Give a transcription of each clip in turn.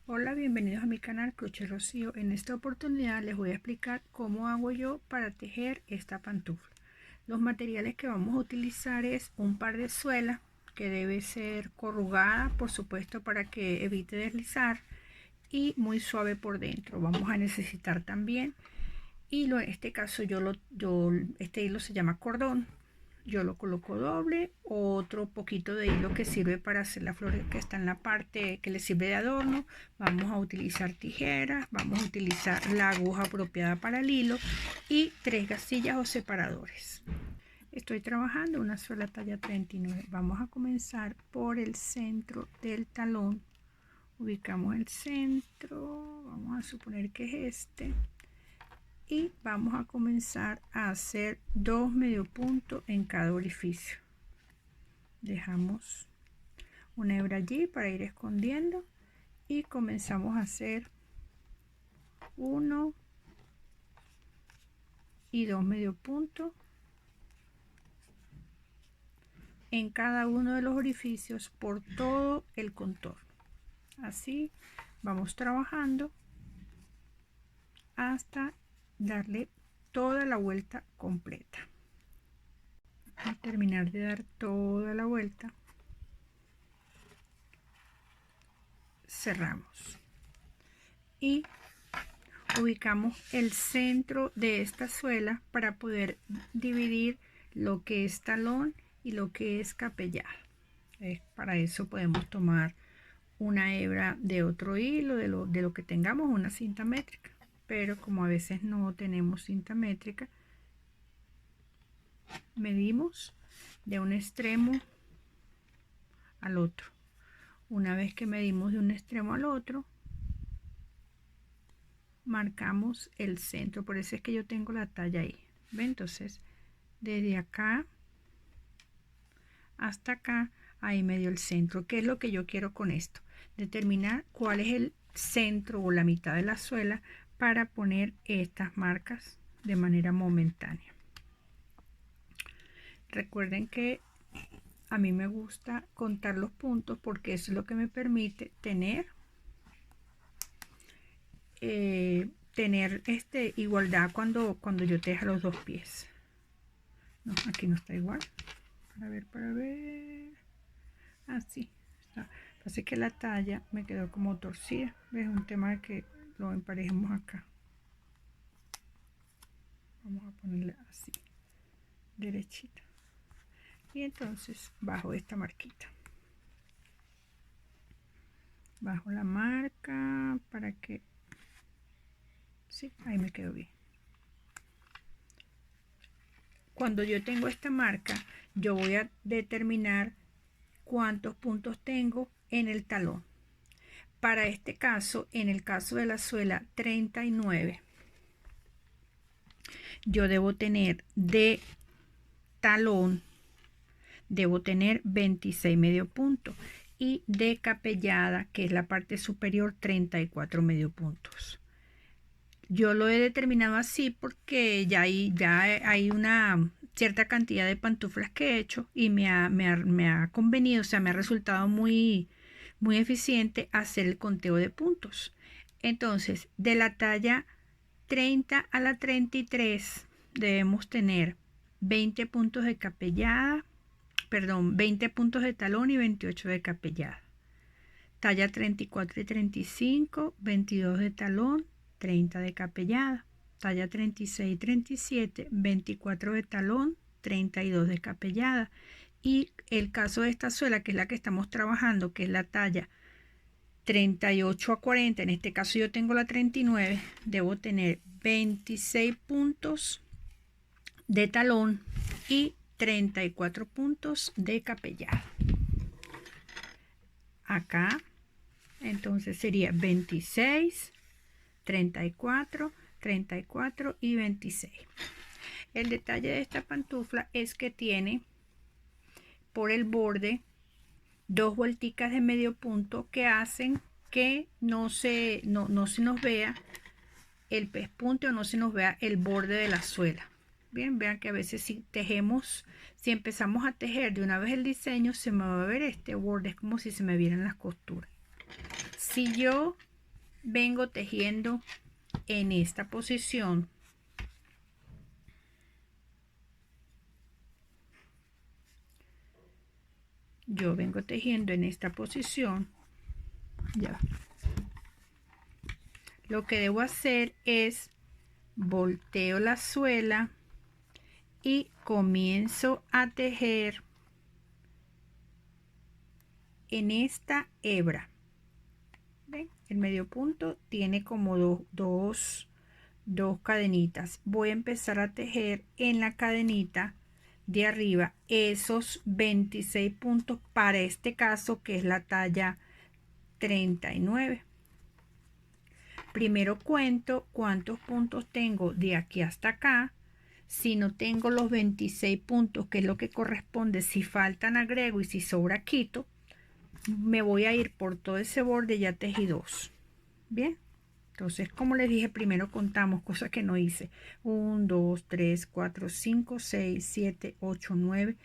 Hola, bienvenidos a mi canal Crochet Rocío. En esta oportunidad les voy a explicar cómo hago yo para tejer esta pantufla. Los materiales que vamos a utilizar es un par de suelas que debe ser corrugada, por supuesto, para que evite deslizar, y muy suave por dentro. Vamos a necesitar también hilo. En este caso este hilo se llama cordón. Yo lo coloco doble, otro poquito de hilo que sirve para hacer la flor que está en la parte que le sirve de adorno. Vamos a utilizar tijeras, vamos a utilizar la aguja apropiada para el hilo y 3 gasillas o separadores. Estoy trabajando una suela talla 39. Vamos a comenzar por el centro del talón. Ubicamos el centro, vamos a suponer que es este, y vamos a comenzar a hacer 2 medio puntos en cada orificio. Dejamos una hebra allí para ir escondiendo y comenzamos a hacer 1 y 2 medio puntos en cada uno de los orificios por todo el contorno. Así vamos trabajando hasta darle toda la vuelta completa. Al terminar de dar toda la vuelta, cerramos y ubicamos el centro de esta suela para poder dividir lo que es talón y lo que es capellada. Para eso podemos tomar una hebra de otro hilo, de lo que tengamos, una cinta métrica, pero como a veces no tenemos cinta métrica, medimos de un extremo al otro. Una vez que medimos de un extremo al otro, marcamos el centro. Por eso es que yo tengo la talla ahí. ¿Ven? Entonces, desde acá hasta acá, ahí medio el centro. ¿Qué es lo que yo quiero con esto? Determinar cuál es el centro o la mitad de la suela para poner estas marcas de manera momentánea. Recuerden que a mí me gusta contar los puntos porque eso es lo que me permite tener igualdad cuando yo teja los dos pies. No, aquí no está igual. Para ver. Así está. Así que la talla me quedó como torcida. Es un tema de que lo emparejemos acá. Vamos a ponerle así, derechita. Y entonces bajo esta marquita. Bajo la marca para que... Sí, ahí me quedó bien. Cuando yo tengo esta marca, yo voy a determinar cuántos puntos tengo en el talón. Para este caso, en el caso de la suela 39, yo debo tener de talón, debo tener 26 medio puntos, y de capellada, que es la parte superior, 34 medio puntos. Yo lo he determinado así porque ya hay una cierta cantidad de pantuflas que he hecho y me ha convenido, o sea, me ha resultado muy eficiente hacer el conteo de puntos. Entonces, de la talla 30 a la 33 debemos tener 20 puntos de capellada, perdón, 20 puntos de talón y 28 de capellada. Talla 34 y 35, 22 de talón, 30 de capellada. Talla 36 y 37, 24 de talón, 32 de capellada. Y el caso de esta suela, que es la que estamos trabajando, que es la talla 38 a 40, en este caso yo tengo la 39, debo tener 26 puntos de talón y 34 puntos de capellada. Acá entonces sería 26, 34, 34 y 26. El detalle de esta pantufla es que tiene por el borde dos vuelticas de medio punto que hacen que no se nos vea el pespunte o no se nos vea el borde de la suela. Bien, vean que a veces si empezamos a tejer de una vez el diseño, se me va a ver este borde, es como si se me vieran las costuras. Si yo vengo tejiendo en esta posición. Yo vengo tejiendo en esta posición. Ya. Lo que debo hacer es volteo la suela y comienzo a tejer en esta hebra. ¿Ven? El medio punto tiene como dos cadenitas. Voy a empezar a tejer en la cadenita de arriba esos 26 puntos para este caso, que es la talla 39. Primero cuento cuántos puntos tengo de aquí hasta acá. Si no tengo los 26 puntos, que es lo que corresponde, si faltan agrego y si sobra quito. Me voy a ir por todo ese borde, ya tejí 2. Bien, entonces como les dije, primero contamos, cosa que no hice: 1, 2, 3, 4, 5, 6, 7, 8, 9,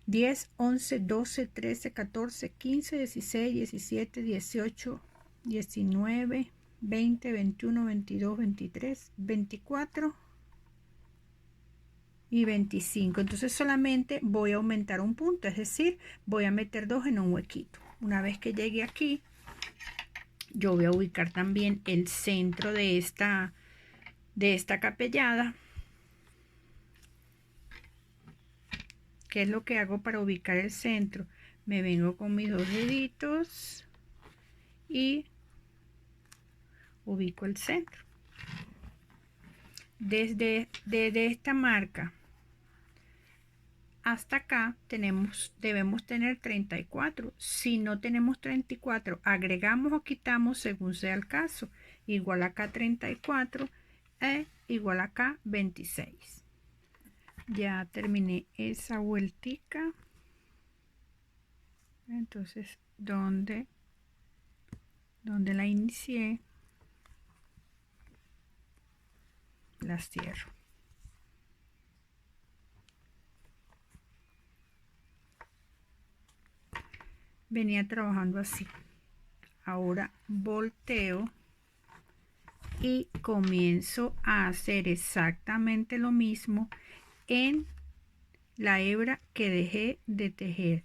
10, 11, 12, 13, 14, 15, 16, 17, 18, 19, 20, 21, 22, 23, 24 y 25. Entonces solamente voy a aumentar un punto, es decir, voy a meter 2 en un huequito. Una vez que llegue aquí, yo voy a ubicar también el centro de esta capellada. ¿Qué es lo que hago para ubicar el centro? Me vengo con mis 2 deditos y ubico el centro. Desde esta marca hasta acá debemos tener 34. Si no tenemos 34, agregamos o quitamos según sea el caso. Igual acá 34 e igual acá 26. Ya terminé esa vueltica. Entonces, donde la inicié, la cierro. Venía trabajando así. Ahora volteo y comienzo a hacer exactamente lo mismo en la hebra que dejé de tejer.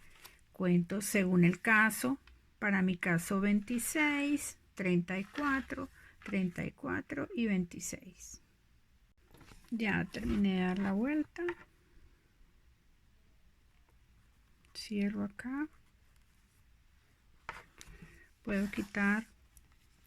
Cuento según el caso. Para mi caso 26, 34, 34 y 26. Ya terminé de dar la vuelta. Cierro acá. Puedo quitar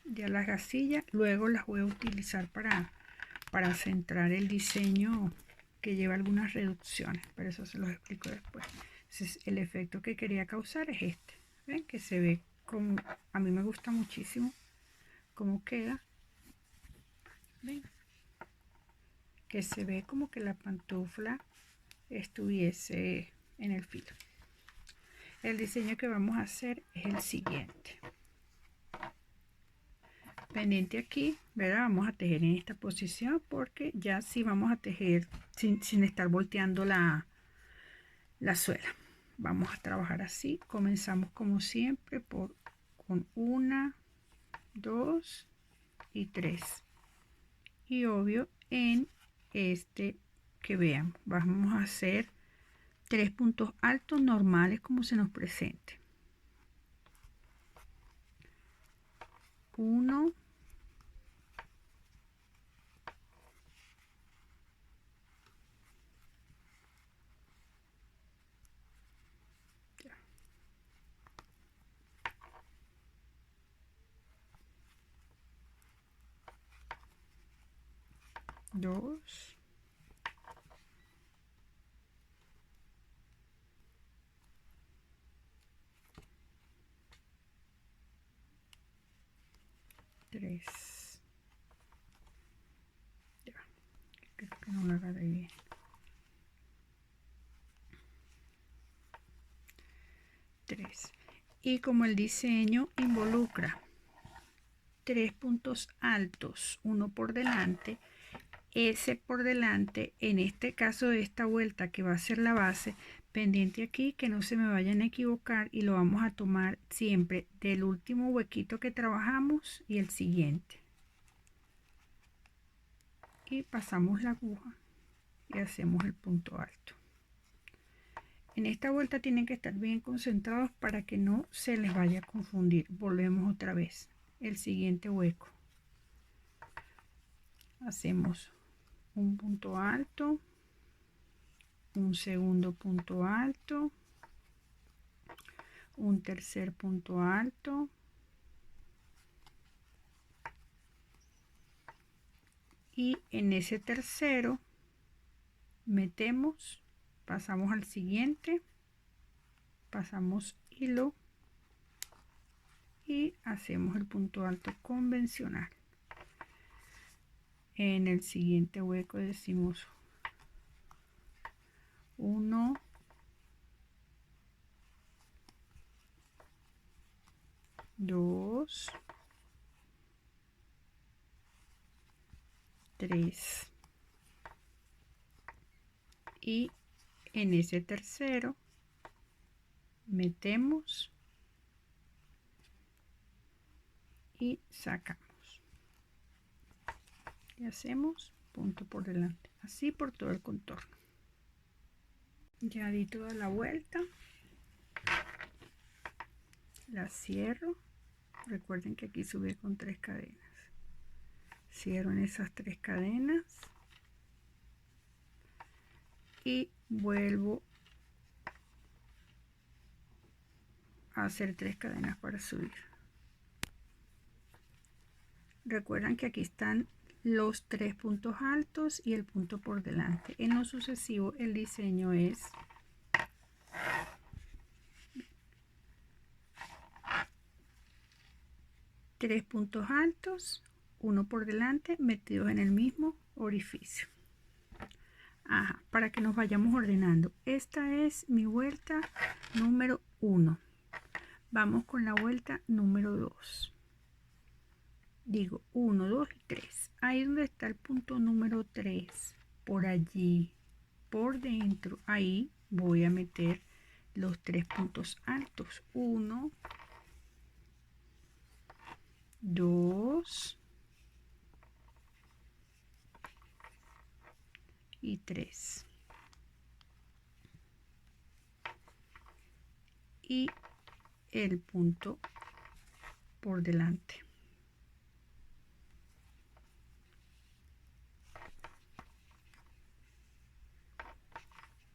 ya las gasillas. Luego las voy a utilizar para centrar el diseño, que lleva algunas reducciones, pero eso se los explico después. Entonces, el efecto que quería causar es este. ¿Ven? Que se ve como, a mí me gusta muchísimo cómo queda. ¿Ven? Que se ve como que la pantufla estuviese en el filo. El diseño que vamos a hacer es el siguiente. Pendiente aquí, ¿verdad? Vamos a tejer en esta posición, porque ya sí vamos a tejer sin estar volteando la suela. Vamos a trabajar así. Comenzamos como siempre con 1, 2 y 3. Y obvio, en este que vean, vamos a hacer 3 puntos altos normales como se nos presente. 1, 2, 3. Ya, creo que no lo agarré bien. 3. Y como el diseño involucra 3 puntos altos, uno por delante, ese por delante, en este caso de esta vuelta que va a ser la base, Pendiente aquí que no se me vayan a equivocar, y lo vamos a tomar siempre del último huequito que trabajamos y el siguiente. Y pasamos la aguja y hacemos el punto alto. En esta vuelta tienen que estar bien concentrados para que no se les vaya a confundir. Volvemos otra vez. El siguiente hueco. Hacemos un punto alto, un segundo punto alto, un tercer punto alto, y en ese tercero metemos, pasamos al siguiente, pasamos hilo y hacemos el punto alto convencional. En el siguiente hueco decimos 1, 2, 3, y en ese tercero metemos y sacamos y hacemos punto por delante, así por todo el contorno. Ya di toda la vuelta, la cierro. Recuerden que aquí subí con 3 cadenas. Cierro en esas 3 cadenas y vuelvo a hacer 3 cadenas para subir. Recuerdan que aquí están los 3 puntos altos y el punto por delante. En lo sucesivo el diseño es tres puntos altos, uno por delante, metidos en el mismo orificio. Para que nos vayamos ordenando. Esta es mi vuelta número 1. Vamos con la vuelta número 2. Digo 1, 2 y 3. Ahí donde está el punto número 3, por allí, por dentro, ahí voy a meter los 3 puntos altos. 1, 2 y 3. Y el punto por delante.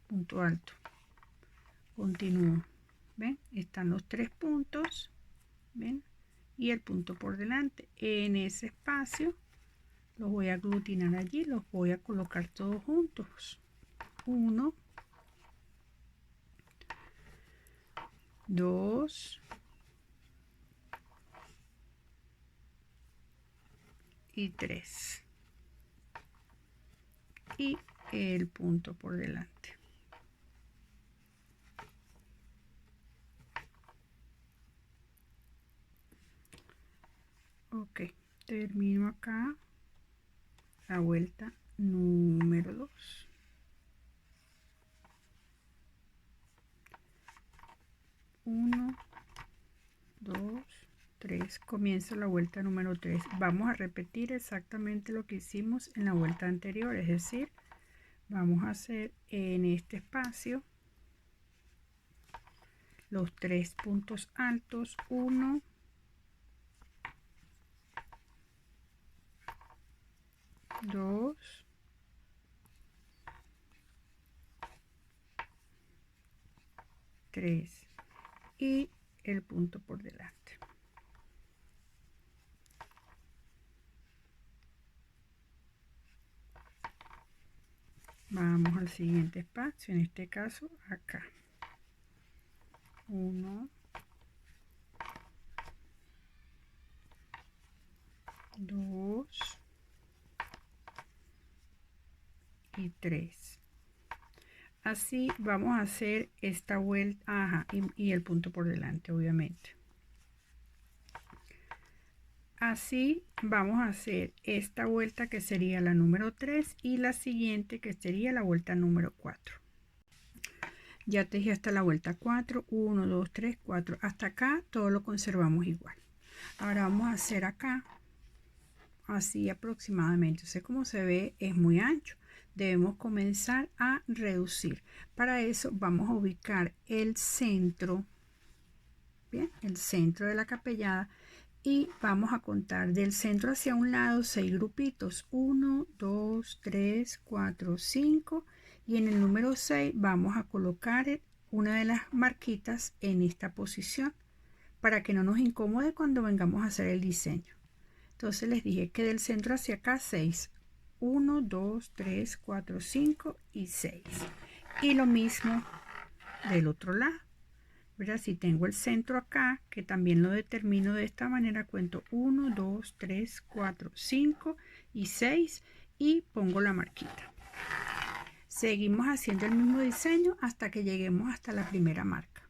Punto alto. Continúo. ¿Ven? Están los 3 puntos. ¿Ven? Y el punto por delante. En ese espacio los voy a aglutinar allí, los voy a colocar todos juntos. 1, 2 y 3. Y el punto por delante. Ok, termino acá la vuelta número 2. 1, 2, 3. Comienzo la vuelta número 3. Vamos a repetir exactamente lo que hicimos en la vuelta anterior, es decir, vamos a hacer en este espacio los 3 puntos altos, 1, 2, 3 y el punto por delante. Vamos al siguiente espacio, en este caso acá. 1, 2 y 3. Así vamos a hacer esta vuelta, y el punto por delante, obviamente. Así vamos a hacer esta vuelta que sería la número 3 y la siguiente que sería la vuelta número 4. Ya tejí hasta la vuelta 4, 1, 2, 3, 4. Hasta acá todo lo conservamos igual. Ahora vamos a hacer acá, así aproximadamente. Entonces, como se ve, es muy ancho. Debemos comenzar a reducir. Para eso vamos a ubicar el centro, bien, el centro de la capellada, y vamos a contar del centro hacia un lado 6 grupitos. 1, 2, 3, 4, 5. Y en el número 6 vamos a colocar una de las marquitas en esta posición para que no nos incomode cuando vengamos a hacer el diseño. Entonces les dije que del centro hacia acá 6. 1, 2, 3, 4, 5 y 6. Y lo mismo del otro lado. ¿Verdad? Si tengo el centro acá, que también lo determino de esta manera, cuento 1, 2, 3, 4, 5 y 6 y pongo la marquita. Seguimos haciendo el mismo diseño hasta que lleguemos hasta la primera marca.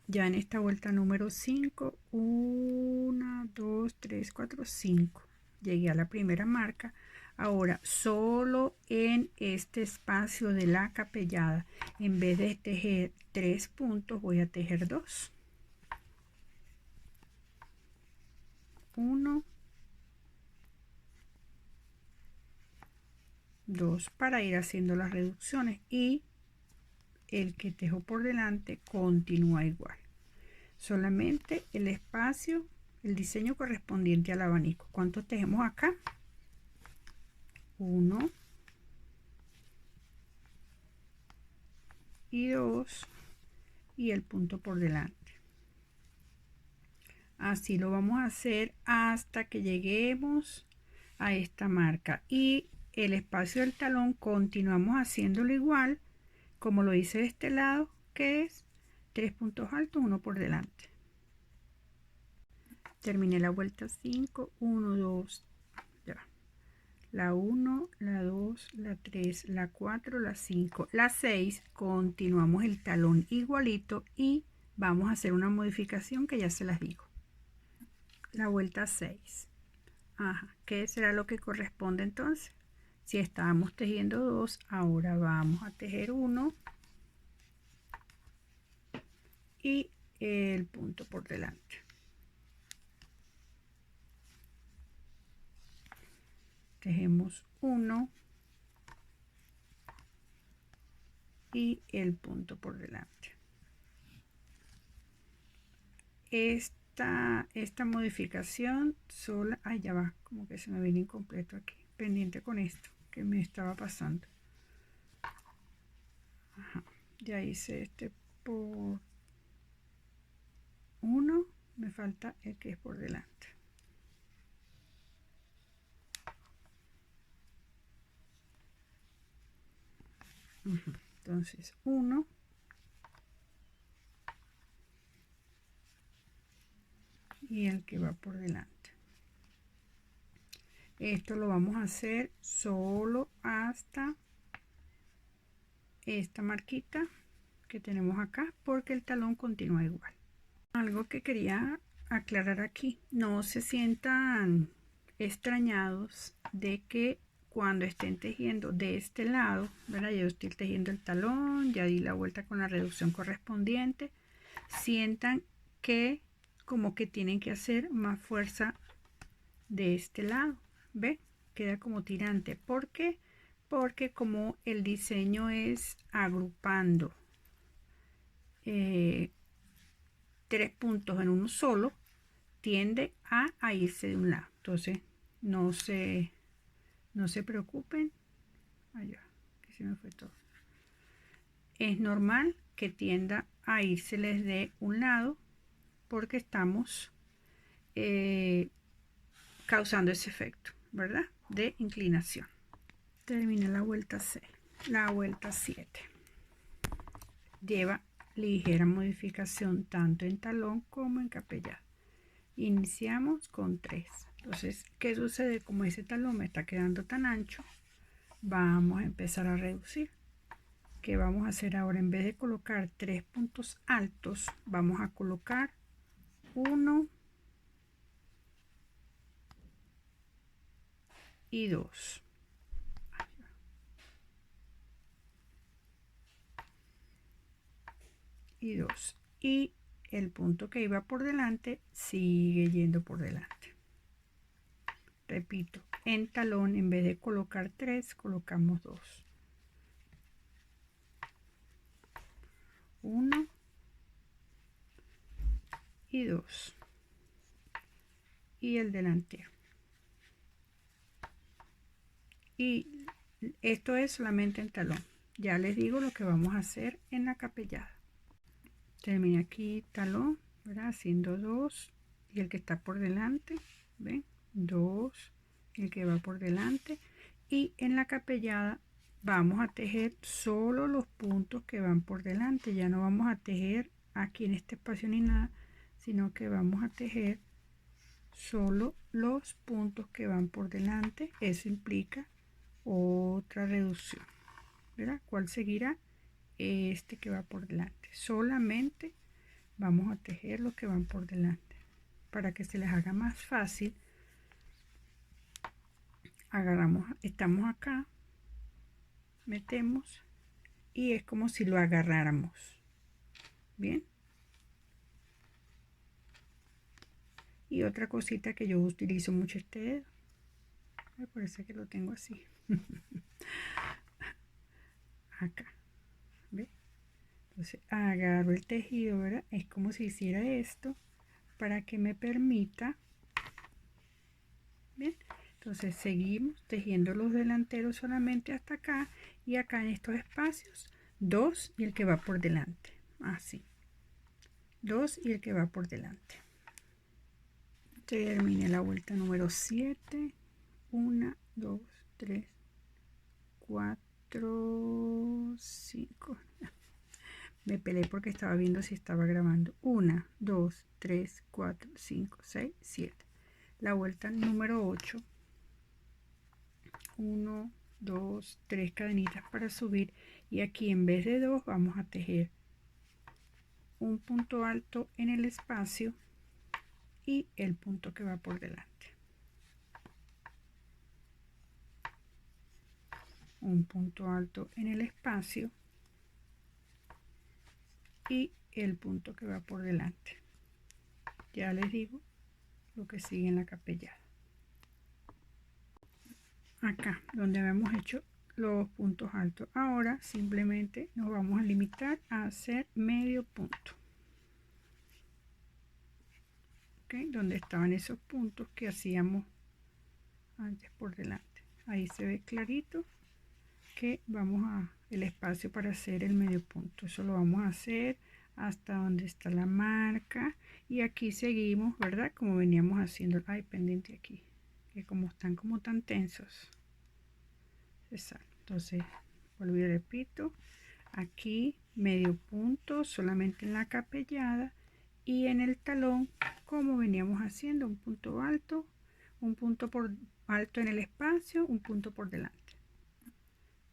Ya en esta vuelta número 5, 1, 2, 3, 4, 5. Llegué a la primera marca. Ahora, solo en este espacio de la capellada, en vez de tejer 3 puntos, voy a tejer 2. 1, 2 para ir haciendo las reducciones, y el que tejo por delante continúa igual. Solamente el espacio, el diseño correspondiente al abanico. ¿Cuánto tejemos acá? 1 y 2 y el punto por delante. Así lo vamos a hacer hasta que lleguemos a esta marca, y el espacio del talón continuamos haciéndolo igual como lo hice de este lado, que es 3 puntos altos, uno por delante. Terminé la vuelta 5, 1, 2, ya. La 1, la 2, la 3, la 4, la 5, la 6, continuamos el talón igualito y vamos a hacer una modificación que ya se las digo. La vuelta 6. Ajá, ¿qué será lo que corresponde entonces? Si estábamos tejiendo 2, ahora vamos a tejer 1 y el punto por delante. Tejemos 1 y el punto por delante. Esta modificación sola, ya va, como que se me viene incompleto aquí, pendiente con esto que me estaba pasando. Ajá, ya hice este por 1, me falta el que es por delante. Entonces 1 y el que va por delante. Esto lo vamos a hacer solo hasta esta marquita que tenemos acá, porque el talón continúa igual. Algo que quería aclarar aquí: no se sientan extrañados de que cuando estén tejiendo de este lado, ¿verdad? Yo estoy tejiendo el talón, ya di la vuelta con la reducción correspondiente, sientan que como que tienen que hacer más fuerza de este lado. ¿Ve? Queda como tirante. ¿Por qué? Porque como el diseño es agrupando 3 puntos en uno solo, tiende a irse de un lado. Entonces no se preocupen. Allá, que se me fue todo. Es normal que tienda a irseles de un lado porque estamos causando ese efecto, ¿verdad? De inclinación. Terminé la vuelta 6. La vuelta 7 lleva ligera modificación tanto en talón como en capellada. Iniciamos con 3. Entonces, ¿qué sucede? Como ese talón me está quedando tan ancho, vamos a empezar a reducir. ¿Qué vamos a hacer ahora? En vez de colocar 3 puntos altos, vamos a colocar 1 y 2. y 2. Y el punto que iba por delante sigue yendo por delante. Repito, en talón en vez de colocar 3, colocamos 2. 1 y 2. Y el delantero. Y esto es solamente en talón. Ya les digo lo que vamos a hacer en la capellada. Terminé aquí talón, ¿verdad? Haciendo 2 y el que está por delante, ¿ven? 2, el que va por delante. Y en la capellada vamos a tejer solo los puntos que van por delante. Ya no vamos a tejer aquí en este espacio ni nada, sino que vamos a tejer solo los puntos que van por delante. Eso implica otra reducción, ¿verdad? ¿Cuál seguirá? Este que va por delante. Solamente vamos a tejer los que van por delante para que se les haga más fácil. Agarramos, estamos acá, metemos y es como si lo agarráramos. Bien. Y otra cosita que yo utilizo mucho este dedo, me parece que lo tengo así. Acá, ¿ve? Entonces agarro el tejido, ¿verdad? Es como si hiciera esto para que me permita. Bien, entonces seguimos tejiendo los delanteros solamente hasta acá, y acá en estos espacios 2 y el que va por delante, así, 2 y el que va por delante. Terminé la vuelta número 7. 1, 2, 3, 4, 5. Me peleé porque estaba viendo si estaba grabando. 1, 2, 3, 4, 5, 6, 7. La vuelta número 8. 1, 2, 3 cadenitas para subir, y aquí en vez de 2 vamos a tejer un punto alto en el espacio y el punto que va por delante. Un punto alto en el espacio y el punto que va por delante. Ya les digo lo que sigue en la capellada. Acá donde habíamos hecho los puntos altos, ahora simplemente nos vamos a limitar a hacer medio punto. ¿Okay? Donde estaban esos puntos que hacíamos antes por delante. Ahí se ve clarito que vamos a el espacio para hacer el medio punto. Eso lo vamos a hacer hasta donde está la marca, y aquí seguimos, ¿verdad? Como veníamos haciendo. Ay, pendiente aquí, que como están como tan tensos se sale. Entonces vuelvo y repito, aquí medio punto solamente en la capellada, y en el talón como veníamos haciendo, un punto alto, un punto por alto en el espacio, un punto por delante.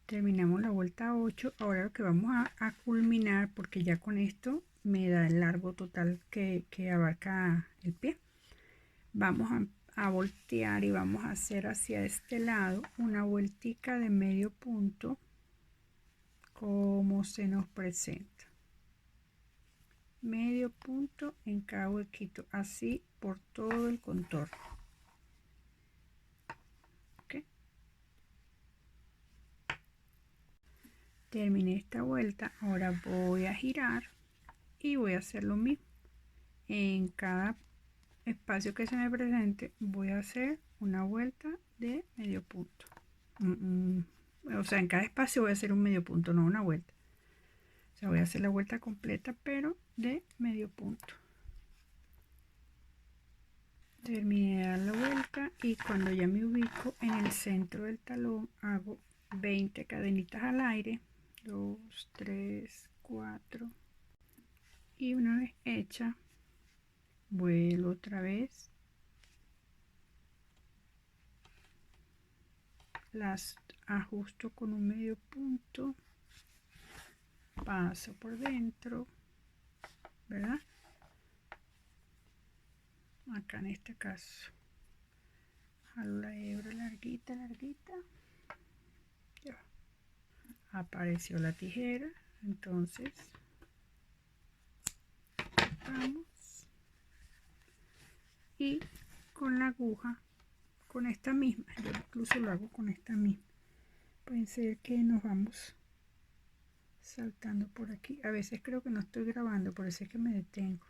Terminamos la vuelta 8. Ahora lo que vamos a culminar, porque ya con esto me da el largo total que abarca el pie, vamos a voltear y vamos a hacer hacia este lado una vueltica de medio punto como se nos presenta. Medio punto en cada huequito, así por todo el contorno. ¿Okay? Terminé esta vuelta, ahora voy a girar y voy a hacer lo mismo. En cada espacio que se me presente voy a hacer una vuelta de medio punto. O sea, en cada espacio voy a hacer un medio punto, no una vuelta. O sea, voy a hacer la vuelta completa, pero de medio punto. Terminé de dar la vuelta, y cuando ya me ubico en el centro del talón hago 20 cadenitas al aire. 2, 3, 4. Y una vez hecha, vuelvo otra vez, las ajusto con un medio punto, paso por dentro, ¿verdad? Acá en este caso jalo la hebra larguita, ya. Apareció la tijera, entonces cortamos y con la aguja, con esta misma, yo incluso lo hago con esta misma, pueden ser que nos vamos saltando por aquí. A veces creo que no estoy grabando, por eso es que me detengo,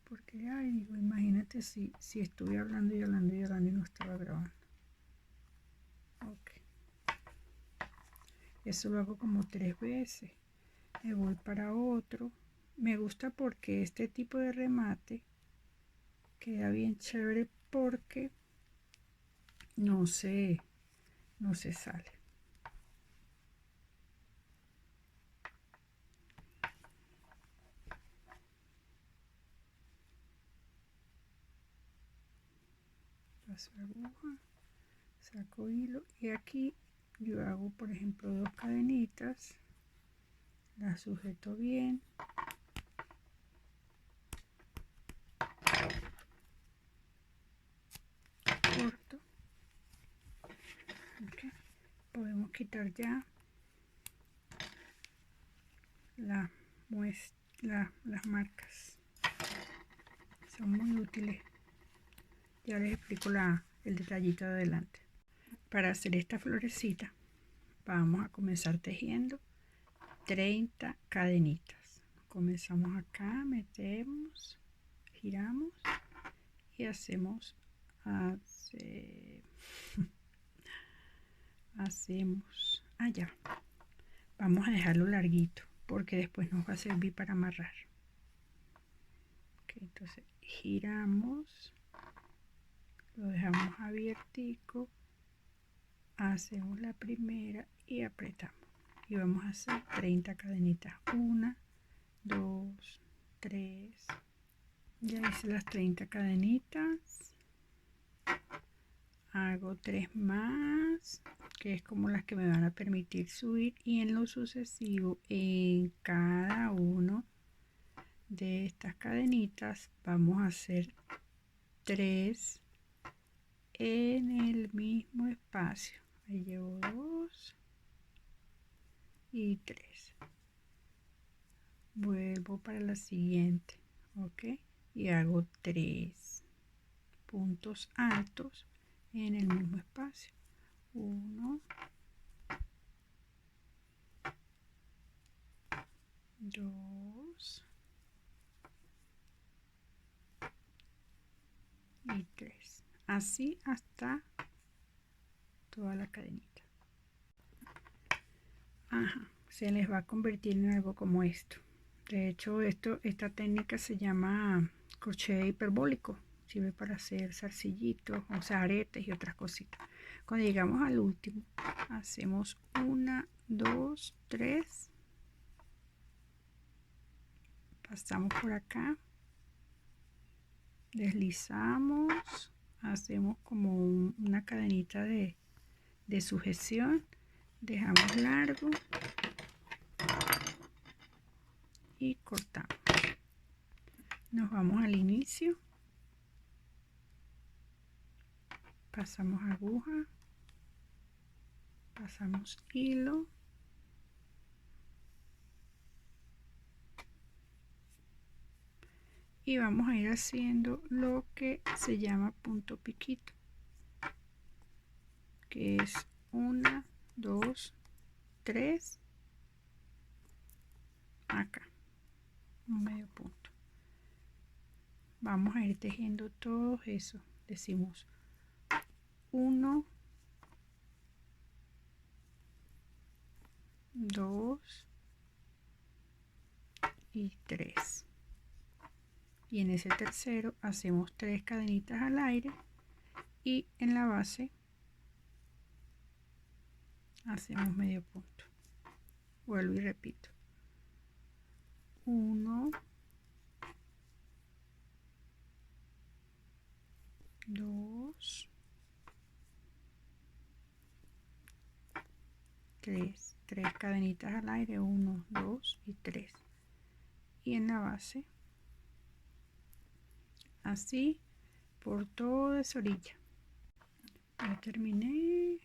porque ay, digo, imagínate si estuve hablando y hablando y hablando y no estaba grabando. Ok, eso lo hago como 3 veces. Me voy para otro. Me gusta porque este tipo de remate queda bien chévere porque no se sale. Paso aguja, saco hilo y aquí yo hago, por ejemplo, 2 cadenitas, las sujeto bien, corto. Okay. Podemos quitar ya las marcas, son muy útiles. Ya les explico el detallito de adelante. Para hacer esta florecita vamos a comenzar tejiendo 30 cadenitas. Comenzamos acá, metemos, giramos y hacemos allá. Vamos a dejarlo larguito porque después nos va a servir para amarrar. Okay, entonces giramos, lo dejamos abiertico, hacemos la primera y apretamos y vamos a hacer 30 cadenitas. 1, 2, 3, ya hice las 30 cadenitas, hago 3 más, que es como las que me van a permitir subir, y en lo sucesivo en cada uno de estas cadenitas vamos a hacer 3 en el mismo espacio. Ahí llevo 2 y 3, vuelvo para la siguiente, ok, y hago 3 puntos altos en el mismo espacio. 1, 2 y 3, así hasta toda la cadenita. Ajá, se les va a convertir en algo como esto. De hecho, esta técnica se llama crochet hiperbólico. Sirve para hacer zarcillitos, o sea, aretes y otras cositas. Cuando llegamos al último, hacemos 1, 2, 3. Pasamos por acá. Deslizamos. Hacemos como una cadenita de sujeción. Dejamos largo. Y cortamos. Nos vamos al inicio. Pasamos aguja, pasamos hilo, y vamos a ir haciendo lo que se llama punto piquito, que es 1, 2, 3, acá, un medio punto. Vamos a ir tejiendo todo eso. Decimos 1, 2 y 3, y en ese tercero hacemos 3 cadenitas al aire y en la base hacemos medio punto. Vuelvo y repito: 1, 2, 3, 3 cadenitas al aire, 1, 2 y 3, y en la base así por toda esa orilla. Ya terminé.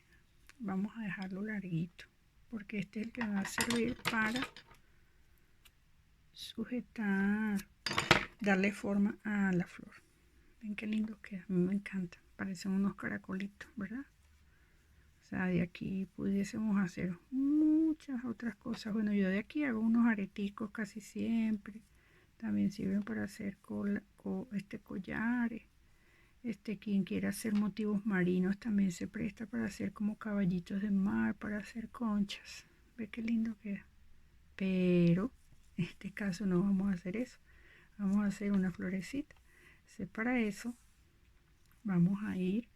Vamos a dejarlo larguito porque este es el que va a servir para sujetar, darle forma a la flor. Ven qué lindo queda, a mí me encanta, parecen unos caracolitos, ¿verdad? O sea, de aquí pudiésemos hacer muchas otras cosas. Bueno, yo de aquí hago unos areticos casi siempre, también sirven para hacer collares. Quien quiera hacer motivos marinos también se presta para hacer como caballitos de mar, para hacer conchas. Ve qué lindo queda. Pero en este caso no vamos a hacer eso. Vamos a hacer una florecita. Entonces, para eso vamos a ir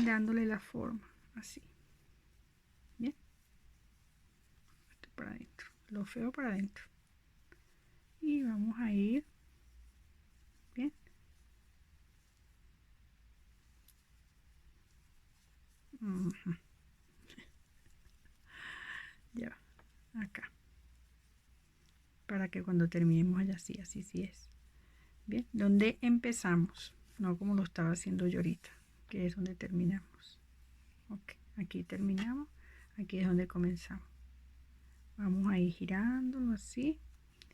dándole la forma así. Bien. Esto para adentro. Lo feo para adentro. Y vamos a ir. Bien. Ya. Acá. Para que cuando terminemos allá sí, así sí es. Bien, ¿dónde empezamos? No como lo estaba haciendo yo ahorita, que es donde terminamos. Ok, aquí terminamos, aquí es donde comenzamos. Vamos a ir girándolo así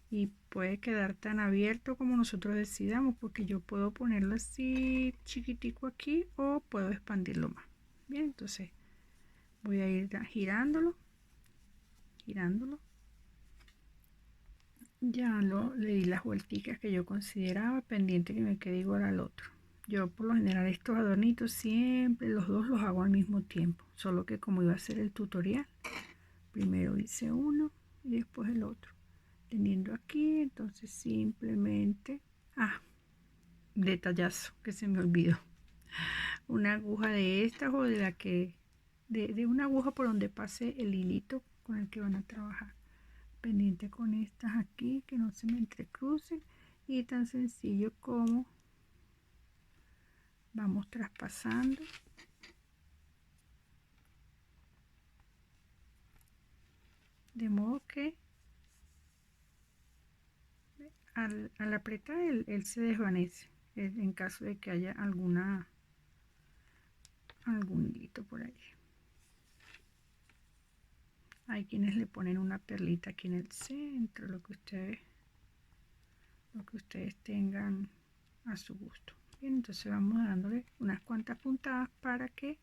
y puede quedar tan abierto como nosotros decidamos, porque yo puedo ponerlo así chiquitico aquí o puedo expandirlo más. Bien, entonces voy a ir girándolo, girándolo. Ya le di las vuelticas que yo consideraba, pendiente que me quede igual al otro. Yo por lo general estos adornitos siempre los dos los hago al mismo tiempo, solo que como iba a hacer el tutorial, primero hice uno y después el otro. Teniendo aquí, entonces simplemente, detallazo que se me olvidó, una aguja de estas o de la que, de una aguja por donde pase el hilito con el que van a trabajar. Pendiente con estas aquí que no se me entrecrucen y tan sencillo como vamos traspasando de modo que al apretar él se desvanece en caso de que haya algún hilito por ahí. Hay quienes le ponen una perlita aquí en el centro, lo que ustedes tengan a su gusto. Bien, entonces vamos dándole unas cuantas puntadas para que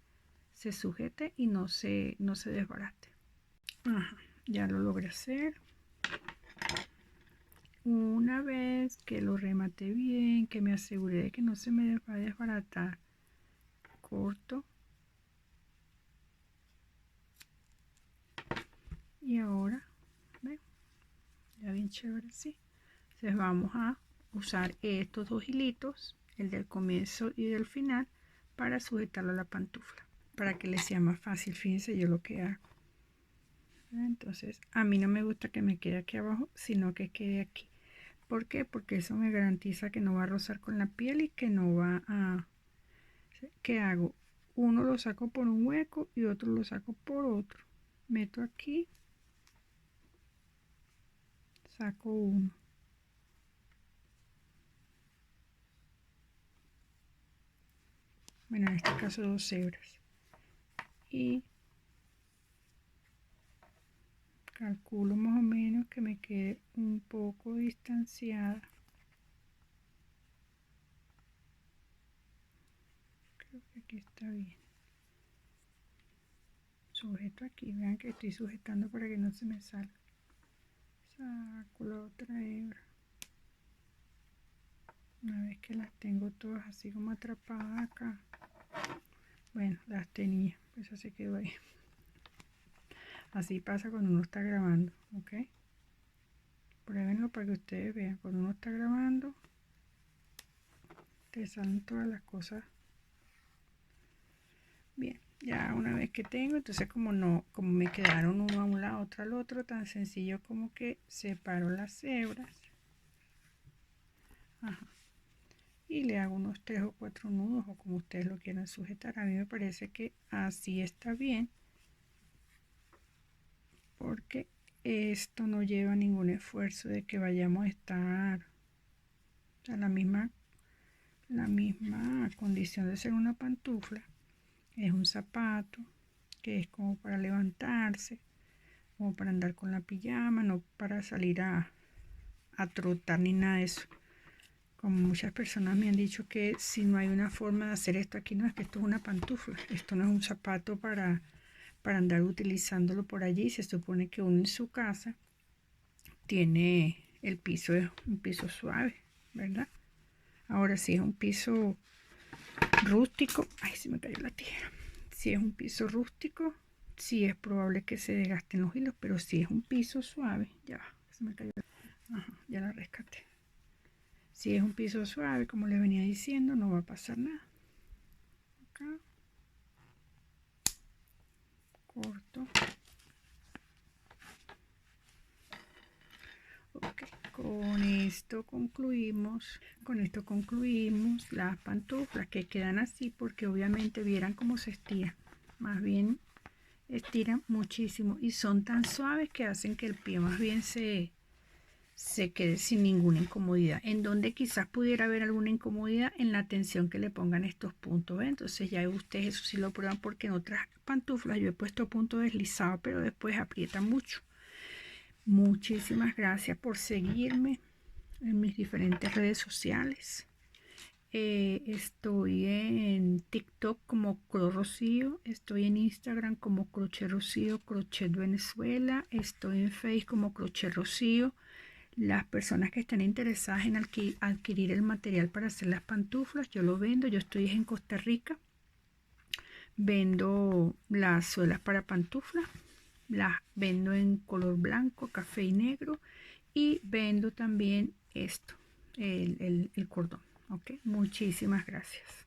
se sujete y no se desbarate. Ya lo logré hacer. Una vez que lo remate bien, que me aseguré de que no se me va a desbaratar, corto y ahora ¿ven? Ya bien chévere así. Entonces vamos a usar estos dos hilitos, el del comienzo y del final, para sujetarlo a la pantufla, para que les sea más fácil. Fíjense yo lo que hago. Entonces a mí no me gusta que me quede aquí abajo, sino que quede aquí. ¿Por qué? Porque eso me garantiza que no va a rozar con la piel y que no va a... ¿Qué hago? Uno lo saco por un hueco y otro lo saco por otro. Meto aquí, saco uno. Bueno, en este caso dos hebras. Y calculo más o menos que me quede un poco distanciada. Creo que aquí está bien. Sujeto aquí, vean que estoy sujetando para que no se me salga. Saco la otra hebra. Una vez que las tengo todas así como atrapadas acá. Bueno, las tenía, pues así quedó ahí. Así pasa cuando uno está grabando, ¿ok? Pruébenlo para que ustedes vean. Cuando uno está grabando, te salen todas las cosas bien. Ya una vez que tengo, entonces como me quedaron uno a un lado, otro al otro, tan sencillo como que separo las hebras. Y le hago unos 3 o 4 nudos o como ustedes lo quieran sujetar. A mí me parece que así está bien, porque esto no lleva ningún esfuerzo de que vayamos a estar a la misma condición de ser una pantufla. Es un zapato que es como para levantarse, como para andar con la pijama, no para salir a a trotar ni nada de eso. Como muchas personas me han dicho que si no hay una forma de hacer esto aquí, no, es que esto es una pantufla, esto no es un zapato para andar utilizándolo por allí. Se supone que uno en su casa tiene el piso, es un piso suave, ¿verdad? Ahora si es un piso rústico, ay, se me cayó la tijera. Si es un piso rústico, sí es probable que se desgasten los hilos, pero si es un piso suave, ya va, se me cayó. Ajá, ya la rescaté. Si es un piso suave, como les venía diciendo, no va a pasar nada. Acá. Corto. Ok, con esto concluimos las pantuflas, que quedan así porque obviamente vieran cómo se estiran. Más bien estiran muchísimo y son tan suaves que hacen que el pie más bien se quede sin ninguna incomodidad. En donde quizás pudiera haber alguna incomodidad en la tensión que le pongan estos puntos, ¿ven? Entonces ya ustedes eso sí lo prueban, porque en otras pantuflas yo he puesto punto deslizado, pero después aprieta mucho. Muchísimas gracias por seguirme en mis diferentes redes sociales. Estoy en TikTok como Cro Rocío, estoy en Instagram como Crochet Rocío, Crochet Venezuela, estoy en Facebook como Crochet Rocío. Las personas que están interesadas en adquirir el material para hacer las pantuflas, yo lo vendo. Yo estoy en Costa Rica, vendo las suelas para pantuflas, las vendo en color blanco, café y negro, y vendo también esto, el cordón. Ok, muchísimas gracias.